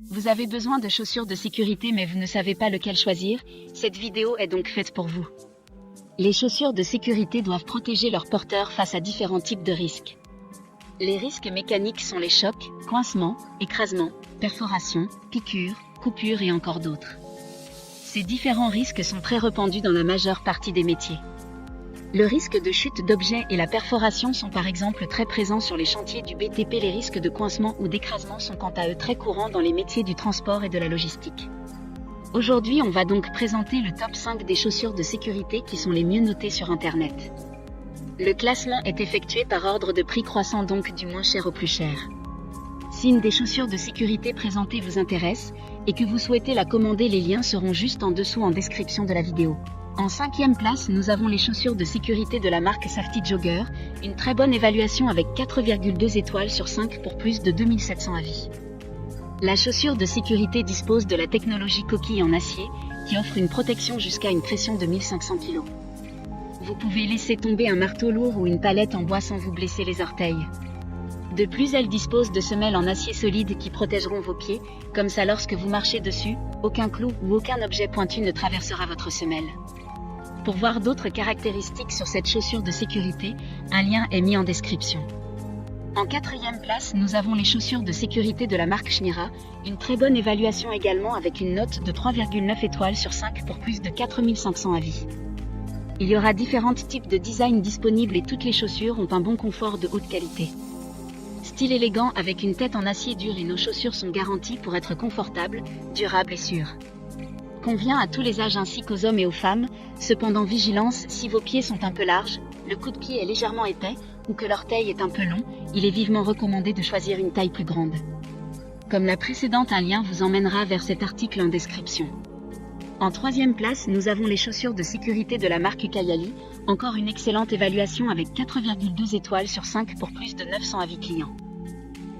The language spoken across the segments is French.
Vous avez besoin de chaussures de sécurité mais vous ne savez pas lequel choisir? Cette vidéo est donc faite pour vous. Les chaussures de sécurité doivent protéger leurs porteurs face à différents types de risques. Les risques mécaniques sont les chocs, coincements, écrasements, perforations, piqûres, coupures et encore d'autres. Ces différents risques sont très répandus dans la majeure partie des métiers. Le risque de chute d'objets et la perforation sont par exemple très présents sur les chantiers du BTP. Les risques de coincement ou d'écrasement sont quant à eux très courants dans les métiers du transport et de la logistique. Aujourd'hui, on va donc présenter le top 5 des chaussures de sécurité qui sont les mieux notées sur Internet. Le classement est effectué par ordre de prix croissant, donc du moins cher au plus cher. Si une des chaussures de sécurité présentées vous intéresse et que vous souhaitez la commander, les liens seront juste en dessous en description de la vidéo. En 5e place, nous avons les chaussures de sécurité de la marque Safety Jogger, une très bonne évaluation avec 4,2 étoiles sur 5 pour plus de 2700 avis. La chaussure de sécurité dispose de la technologie coquille en acier, qui offre une protection jusqu'à une pression de 1500 kg. Vous pouvez laisser tomber un marteau lourd ou une palette en bois sans vous blesser les orteils. De plus, elle dispose de semelles en acier solide qui protégeront vos pieds, comme ça lorsque vous marchez dessus, aucun clou ou aucun objet pointu ne traversera votre semelle. Pour voir d'autres caractéristiques sur cette chaussure de sécurité, un lien est mis en description. En 4e place, nous avons les chaussures de sécurité de la marque Schneera, une très bonne évaluation également avec une note de 3,9 étoiles sur 5 pour plus de 4500 avis. Il y aura différents types de design disponibles et toutes les chaussures ont un bon confort de haute qualité. Style élégant avec une tête en acier dur, et nos chaussures sont garanties pour être confortables, durables et sûres. Convient à tous les âges ainsi qu'aux hommes et aux femmes, cependant vigilance, si vos pieds sont un peu larges, le coup de pied est légèrement épais, ou que l'orteil est un peu long, il est vivement recommandé de choisir une taille plus grande. Comme la précédente, un lien vous emmènera vers cet article en description. En 3e place, nous avons les chaussures de sécurité de la marque Kayali, encore une excellente évaluation avec 4,2 étoiles sur 5 pour plus de 900 avis clients.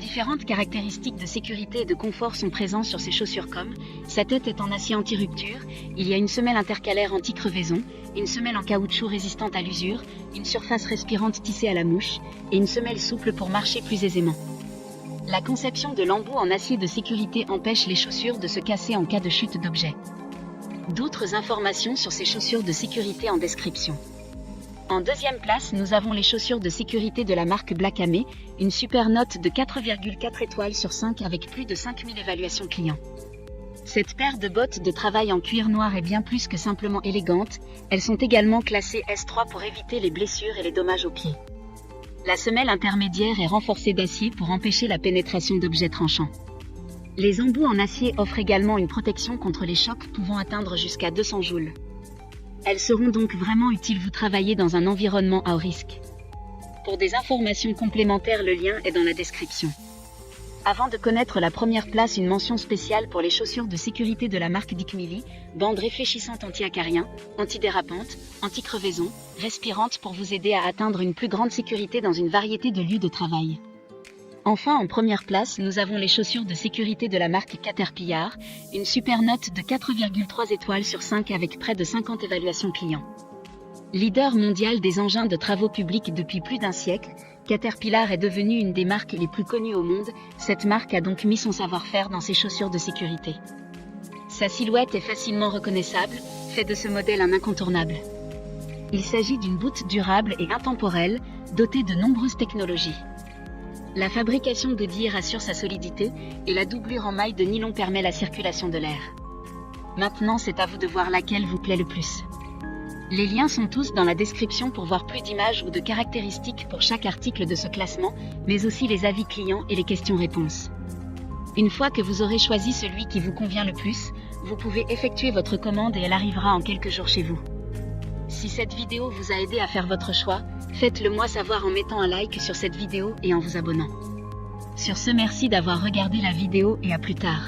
Différentes caractéristiques de sécurité et de confort sont présentes sur ces chaussures comme sa tête est en acier anti-rupture, il y a une semelle intercalaire anti-crevaison, une semelle en caoutchouc résistante à l'usure, une surface respirante tissée à la mouche, et une semelle souple pour marcher plus aisément. La conception de l'embout en acier de sécurité empêche les chaussures de se casser en cas de chute d'objet. D'autres informations sur ces chaussures de sécurité en description. En 2e place, nous avons les chaussures de sécurité de la marque Black Ame, une super note de 4,4 étoiles sur 5 avec plus de 5000 évaluations clients. Cette paire de bottes de travail en cuir noir est bien plus que simplement élégante, elles sont également classées S3 pour éviter les blessures et les dommages aux pieds. La semelle intermédiaire est renforcée d'acier pour empêcher la pénétration d'objets tranchants. Les embouts en acier offrent également une protection contre les chocs pouvant atteindre jusqu'à 200 joules. Elles seront donc vraiment utiles vous travaillez dans un environnement à haut risque. Pour des informations complémentaires, le lien est dans la description. Avant de connaître la première place, une mention spéciale pour les chaussures de sécurité de la marque Dick Milly, bande réfléchissante anti-acarien, antidérapante, anti-crevaison, respirante pour vous aider à atteindre une plus grande sécurité dans une variété de lieux de travail. Enfin, en première place, nous avons les chaussures de sécurité de la marque Caterpillar, une super note de 4,3 étoiles sur 5 avec près de 50 évaluations clients. Leader mondial des engins de travaux publics depuis plus d'un siècle, Caterpillar est devenue une des marques les plus connues au monde. Cette marque a donc mis son savoir-faire dans ses chaussures de sécurité. Sa silhouette est facilement reconnaissable, fait de ce modèle un incontournable. Il s'agit d'une boot durable et intemporelle, dotée de nombreuses technologies. La fabrication Goodyear assure sa solidité, et la doublure en maille de nylon permet la circulation de l'air. Maintenant, c'est à vous de voir laquelle vous plaît le plus. Les liens sont tous dans la description pour voir plus d'images ou de caractéristiques pour chaque article de ce classement, mais aussi les avis clients et les questions-réponses. Une fois que vous aurez choisi celui qui vous convient le plus, vous pouvez effectuer votre commande et elle arrivera en quelques jours chez vous. Si cette vidéo vous a aidé à faire votre choix, faites-le moi savoir en mettant un like sur cette vidéo et en vous abonnant. Sur ce, merci d'avoir regardé la vidéo et à plus tard.